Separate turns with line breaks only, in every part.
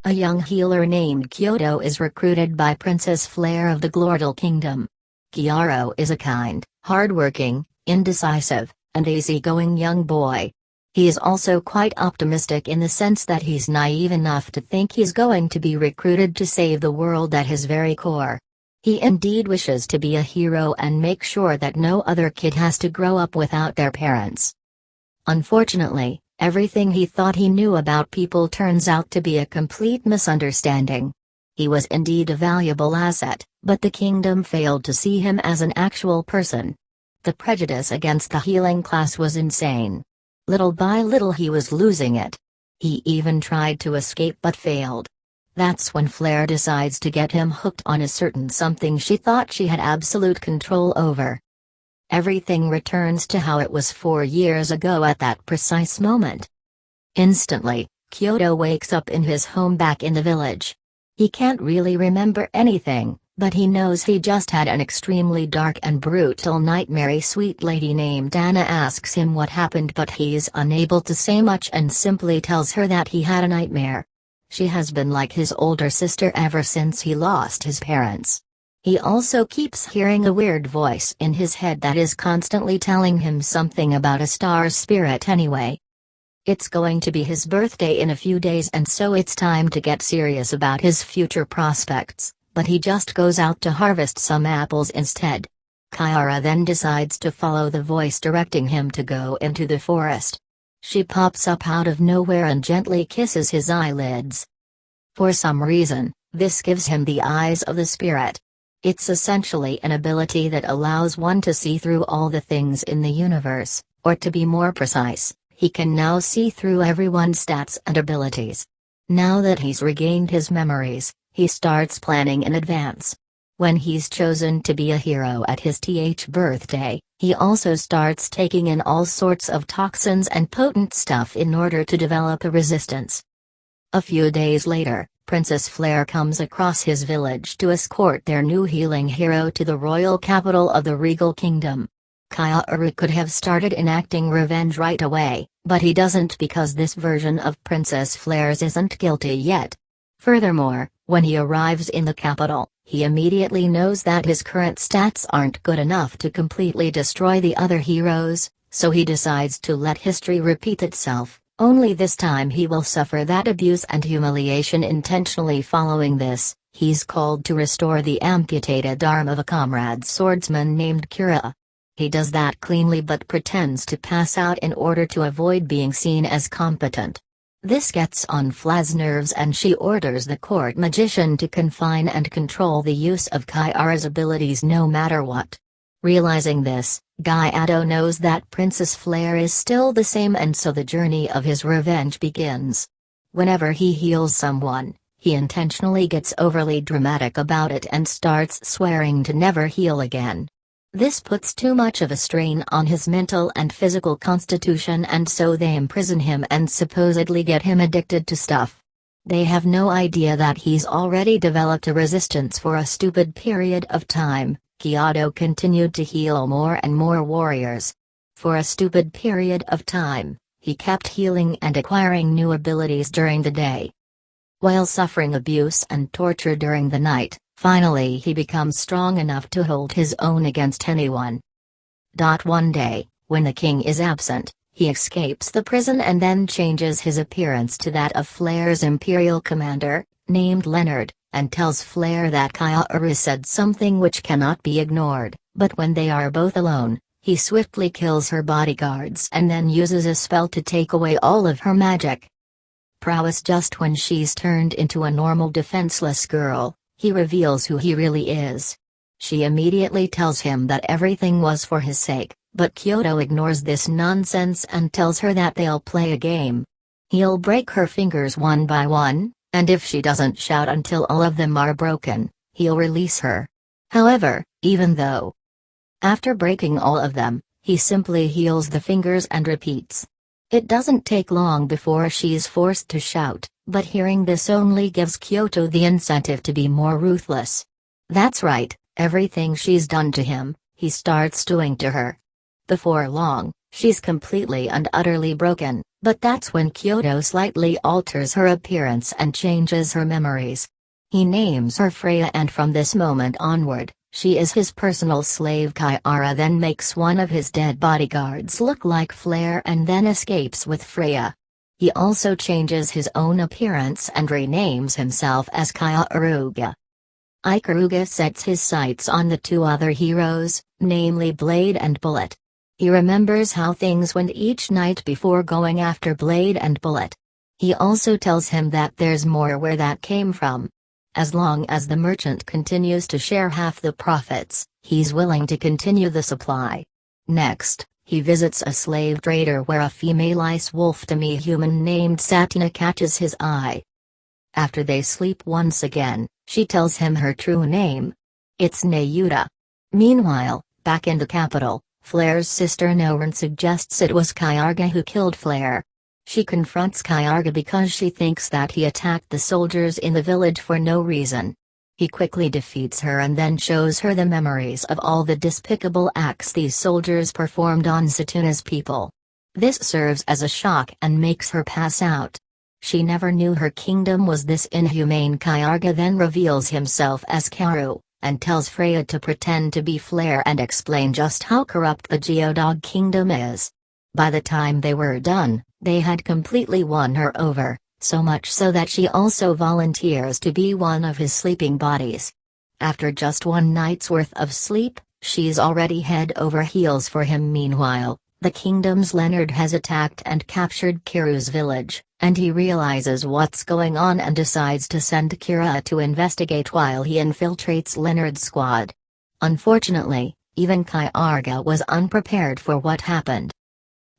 A young healer named Kyoto is recruited by Princess Flare of the Glordal Kingdom. Kyoto is a kind, hardworking, indecisive, and easygoing young boy. He is also quite optimistic in the sense that he's naive enough to think he's going to be recruited to save the world at his very core. He indeed wishes to be a hero and make sure that no other kid has to grow up without their parents. Unfortunately, everything he thought he knew about people turns out to be a complete misunderstanding. He was indeed a valuable asset, but the kingdom failed to see him as an actual person. The prejudice against the healing class was insane. Little by little he was losing it. He even tried to escape but failed. That's when Flare decides to get him hooked on a certain something she thought she had absolute control over. Everything returns to how it was 4 years ago at that precise moment. Instantly, Kyoto wakes up in his home back in the village. He can't really remember anything, but he knows he just had an extremely dark and brutal nightmare. A sweet lady named Anna asks him what happened, but he's unable to say much and simply tells her that he had a nightmare. She has been like his older sister ever since he lost his parents. He also keeps hearing a weird voice in his head that is constantly telling him something about a star spirit anyway. It's going to be his birthday in a few days, and so it's time to get serious about his future prospects, but he just goes out to harvest some apples instead. Kyara then decides to follow the voice directing him to go into the forest. She pops up out of nowhere and gently kisses his eyelids. For some reason, this gives him the eyes of the spirit. It's essentially an ability that allows one to see through all the things in the universe, or to be more precise, he can now see through everyone's stats and abilities. Now that he's regained his memories, he starts planning in advance. When he's chosen to be a hero at his birthday, he also starts taking in all sorts of toxins and potent stuff in order to develop a resistance. A few days later, Princess Flare comes across his village to escort their new healing hero to the royal capital of the regal kingdom. Kyoto could have started enacting revenge right away, but he doesn't because this version of Princess Flare's isn't guilty yet. Furthermore, when he arrives in the capital, he immediately knows that his current stats aren't good enough to completely destroy the other heroes, so he decides to let history repeat itself, only this time he will suffer that abuse and humiliation intentionally. Following this, he's called to restore the amputated arm of a comrade swordsman named Kira. He does that cleanly but pretends to pass out in order to avoid being seen as competent. This gets on Flaz's nerves and she orders the court magician to confine and control the use of Kyara's abilities no matter what. Realizing this, Kyoto knows that Princess Flare is still the same, and so the journey of his revenge begins. Whenever he heals someone, he intentionally gets overly dramatic about it and starts swearing to never heal again. This puts too much of a strain on his mental and physical constitution, and so they imprison him and supposedly get him addicted to stuff. They have no idea that he's already developed a resistance for a stupid period of time. Kyoto continued to heal more and more warriors. For a stupid period of time, he kept healing and acquiring new abilities during the day. While suffering abuse and torture during the night, finally he becomes strong enough to hold his own against anyone. One day, when the king is absent, he escapes the prison and then changes his appearance to that of Flare's imperial commander, named Leonard, and tells Flare that Kyoto said something which cannot be ignored, but when they are both alone, he swiftly kills her bodyguards and then uses a spell to take away all of her magic prowess. Just when she's turned into a normal defenseless girl, he reveals who he really is. She immediately tells him that everything was for his sake, but Kyoto ignores this nonsense and tells her that they'll play a game. He'll break her fingers one by one, and if she doesn't shout until all of them are broken, he'll release her. However, even though after breaking all of them, he simply heals the fingers and repeats. It doesn't take long before she's forced to shout, but hearing this only gives Kyoto the incentive to be more ruthless. That's right, everything she's done to him, he starts doing to her. Before long, she's completely and utterly broken, But that's when Kyoto slightly alters her appearance and changes her memories. He names her Freya, and from this moment onward, she is his personal slave. Kyara then makes one of his dead bodyguards look like Flare and then escapes with Freya. He also changes his own appearance and renames himself as Kyaruga. Ikaruga sets his sights on the two other heroes, namely Blade and Bullet. He remembers how things went each night before going after Blade and Bullet. He also tells him that there's more where that came from. As long as the merchant continues to share half the profits, he's willing to continue the supply. Next, he visits a slave trader where a female ice wolf demi-human named Satina catches his eye. After they sleep once again, she tells him her true name. It's Nayuta. Meanwhile, back in the capital, Flare's sister Noren suggests it was Kyarga who killed Flare. She confronts Kyarga because she thinks that he attacked the soldiers in the village for no reason. He quickly defeats her and then shows her the memories of all the despicable acts these soldiers performed on Satuna's people. This serves as a shock and makes her pass out. She never knew her kingdom was this inhumane. Kyarga then reveals himself as Karu, and tells Freya to pretend to be Flare and explain just how corrupt the Geodog kingdom is. By the time they were done, they had completely won her over, so much so that she also volunteers to be one of his sleeping bodies. After just one night's worth of sleep, she's already head over heels for him. Meanwhile, the kingdom's Leonard has attacked and captured Kiru's village, and he realizes what's going on and decides to send Kira to investigate while he infiltrates Leonard's squad. Unfortunately, even Kyarga was unprepared for what happened.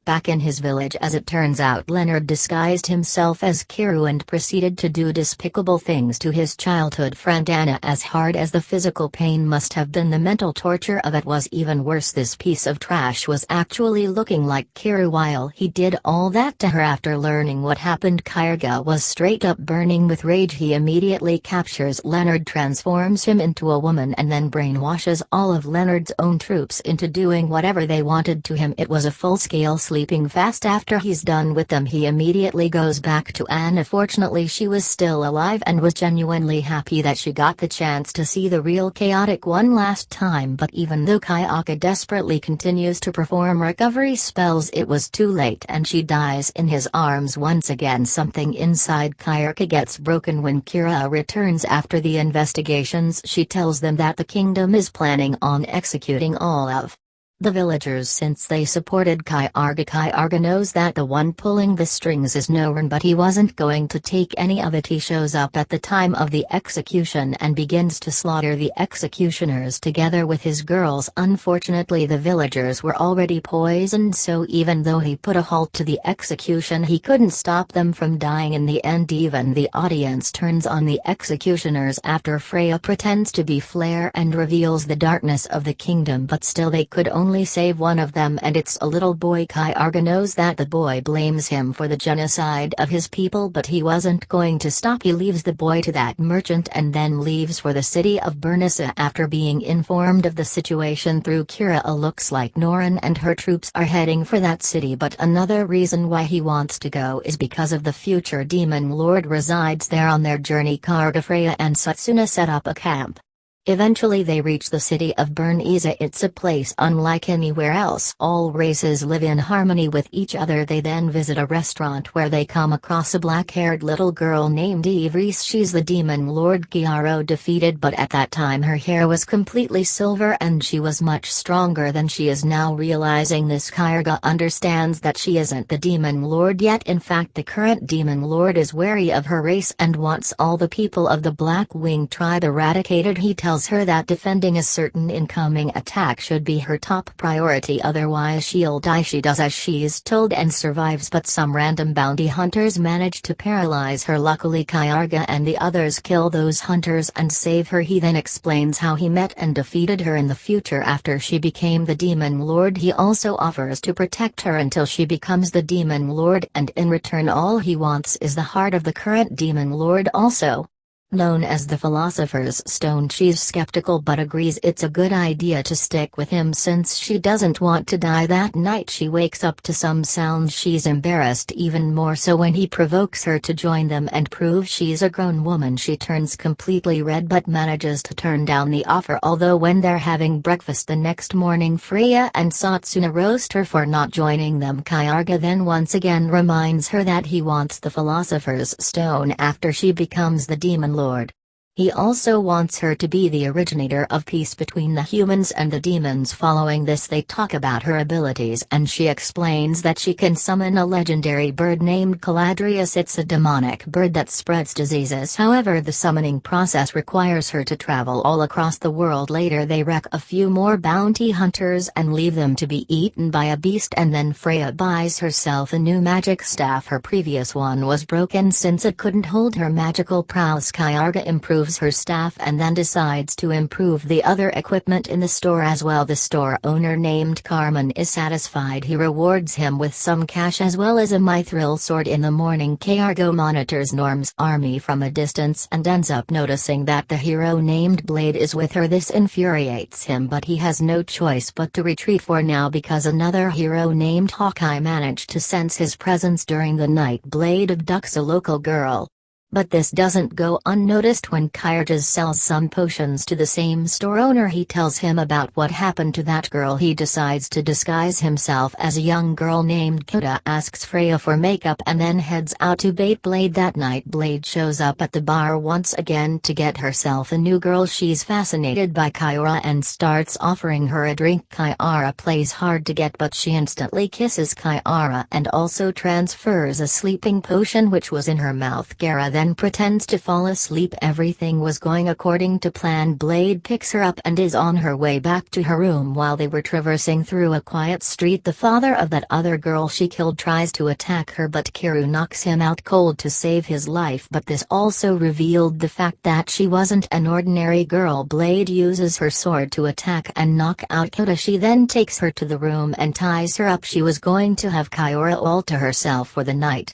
Back in his village, as it turns out, Leonard disguised himself as Kiru and proceeded to do despicable things to his childhood friend Anna. As hard as the physical pain must have been, the mental torture of it was even worse. This piece of trash was actually looking like Kiru while he did all that to her. After learning what happened, Kyarga was straight up burning with rage. He immediately captures Leonard, transforms him into a woman, and then brainwashes all of Leonard's own troops into doing whatever they wanted to him. It was a full-scale sleeping fast. After he's done with them, he immediately goes back to Anna. Fortunately, she was still alive and was genuinely happy that she got the chance to see the real Chaotic one last time. But even though Kayaka desperately continues to perform recovery spells, it was too late and she dies in his arms once again. Something inside Kayaka gets broken when Kira returns after the investigations. She tells them that the kingdom is planning on executing all of the villagers since they supported Kyarga. Kyarga knows that the one pulling the strings is Noren, but he wasn't going to take any of it. He shows up at the time of the execution and begins to slaughter the executioners together with his girls. Unfortunately, the villagers were already poisoned, so even though he put a halt to the execution, he couldn't stop them from dying in the end. Even the audience turns on the executioners after Freya pretends to be Flare and reveals the darkness of the kingdom, but still they could only save one of them, and it's a little boy. Kyarga knows that the boy blames him for the genocide of his people, but he wasn't going to stop. He leaves the boy to that merchant and then leaves for the city of Burnissa. After being informed of the situation through Kira, looks like Noren and her troops are heading for that city, but another reason why he wants to go is because of the future demon lord resides there. On their journey, Karga, Freya and Satsuna set up a camp. Eventually they reach the city of Burnissa. It's a place unlike anywhere else. All races live in harmony with each other. They then visit a restaurant where they come across a black-haired little girl named Ivris. She's the demon lord Gyaro defeated, but at that time her hair was completely silver and she was much stronger than she is now. Realizing this, Kyarga understands that she isn't the demon lord yet. In fact, the current demon lord is wary of her race and wants all the people of the Black Wing tribe eradicated. He tells her that defending a certain incoming attack should be her top priority, otherwise she'll die. She does as she's told and survives, but some random bounty hunters manage to paralyze her. Luckily, Kyarga and the others kill those hunters and save her. He then explains how he met and defeated her in the future after she became the demon lord. He also offers to protect her until she becomes the demon lord, and in return all he wants is the heart of the current demon lord. Also, known as the Philosopher's Stone. She's skeptical but agrees it's a good idea to stick with him since she doesn't want to die. That night she wakes up to some sounds. She's embarrassed even more so when he provokes her to join them and prove she's a grown woman. She turns completely red but manages to turn down the offer, although when they're having breakfast the next morning Freya and Satsuna roast her for not joining them. Kyarga then once again reminds her that he wants the Philosopher's Stone after she becomes the Demon Lord. He also wants her to be the originator of peace between the humans and the demons. Following this they talk about her abilities and she explains that she can summon a legendary bird named Caladrius. It's a demonic bird that spreads diseases. However, the summoning process requires her to travel all across the world. Later they wreck a few more bounty hunters and leave them to be eaten by a beast, and then Freya buys herself a new magic staff. Her previous one was broken since it couldn't hold her magical prowess. Kyarga improves her staff and then decides to improve the other equipment in the store as well. The store owner named Carmen is satisfied. He rewards him with some cash as well as a mithril sword. In the morning Kyarga monitors Norm's army from a distance and ends up noticing that the hero named Blade is with her. This infuriates him but he has no choice but to retreat for now because another hero named Hawkeye managed to sense his presence during the night. Blade abducts a local girl. But this doesn't go unnoticed when Kyarga sells some potions to the same store owner. He tells him about what happened to that girl. He decides to disguise himself as a young girl named Kyoda, asks Freya for makeup and then heads out to bait Blade. That night Blade shows up at the bar once again to get herself a new girl. She's fascinated by Kyara and starts offering her a drink. Kyara plays hard to get but she instantly kisses Kyara and also transfers a sleeping potion which was in her mouth. Kyara then pretends to fall asleep. Everything was going according to plan. Blade picks her up and is on her way back to her room. While they were traversing through a quiet street, the father of that other girl she killed tries to attack her but Kiru knocks him out cold to save his life. But this also revealed the fact that she wasn't an ordinary girl. Blade uses her sword to attack and knock out Kyoda. She then takes her to the room and ties her up. She was going to have Kyora all to herself for the night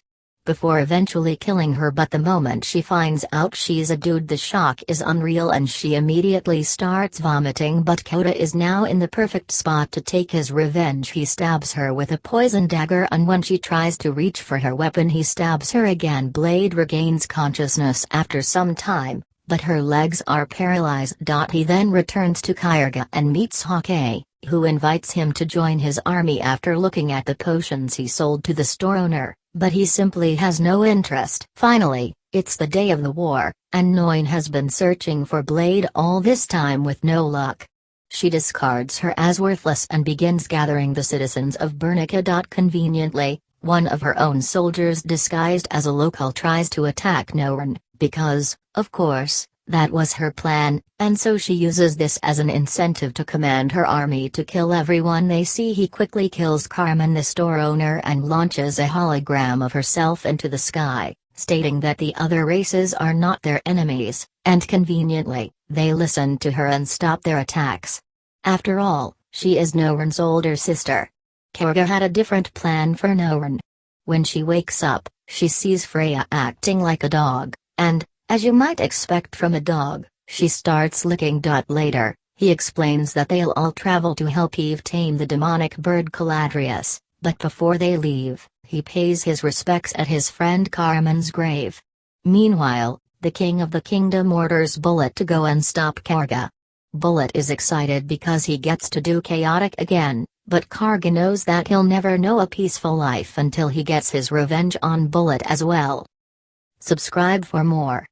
before eventually killing her, but the moment she finds out she's a dude the shock is unreal and she immediately starts vomiting. But Kyoda is now in the perfect spot to take his revenge. He stabs her with a poison dagger and when she tries to reach for her weapon he stabs her again. Blade regains consciousness after some time, but her legs are paralyzed. He then returns to Kyarga and meets Hawkeye, who invites him to join his army after looking at the potions he sold to the store owner, but he simply has no interest. Finally, it's the day of the war, and Noin has been searching for Blade all this time with no luck. She discards her as worthless and begins gathering the citizens of Bernica. Conveniently, one of her own soldiers disguised as a local tries to attack Noin, because, of course, that was her plan, and so she uses this as an incentive to command her army to kill everyone they see. He quickly kills Carmen the store owner and launches a hologram of herself into the sky, stating that the other races are not their enemies, and conveniently, they listen to her and stop their attacks. After all, she is Norin's older sister. Kyarga had a different plan for Norin. When she wakes up, she sees Freya acting like a dog, and, as you might expect from a dog, she starts licking. Later, he explains that they'll all travel to help Eve tame the demonic bird Caladrius, but before they leave, he pays his respects at his friend Carmen's grave. Meanwhile, the king of the kingdom orders Bullet to go and stop Kyarga. Bullet is excited because he gets to do chaotic again, but Kyarga knows that he'll never know a peaceful life until he gets his revenge on Bullet as well. Subscribe for more.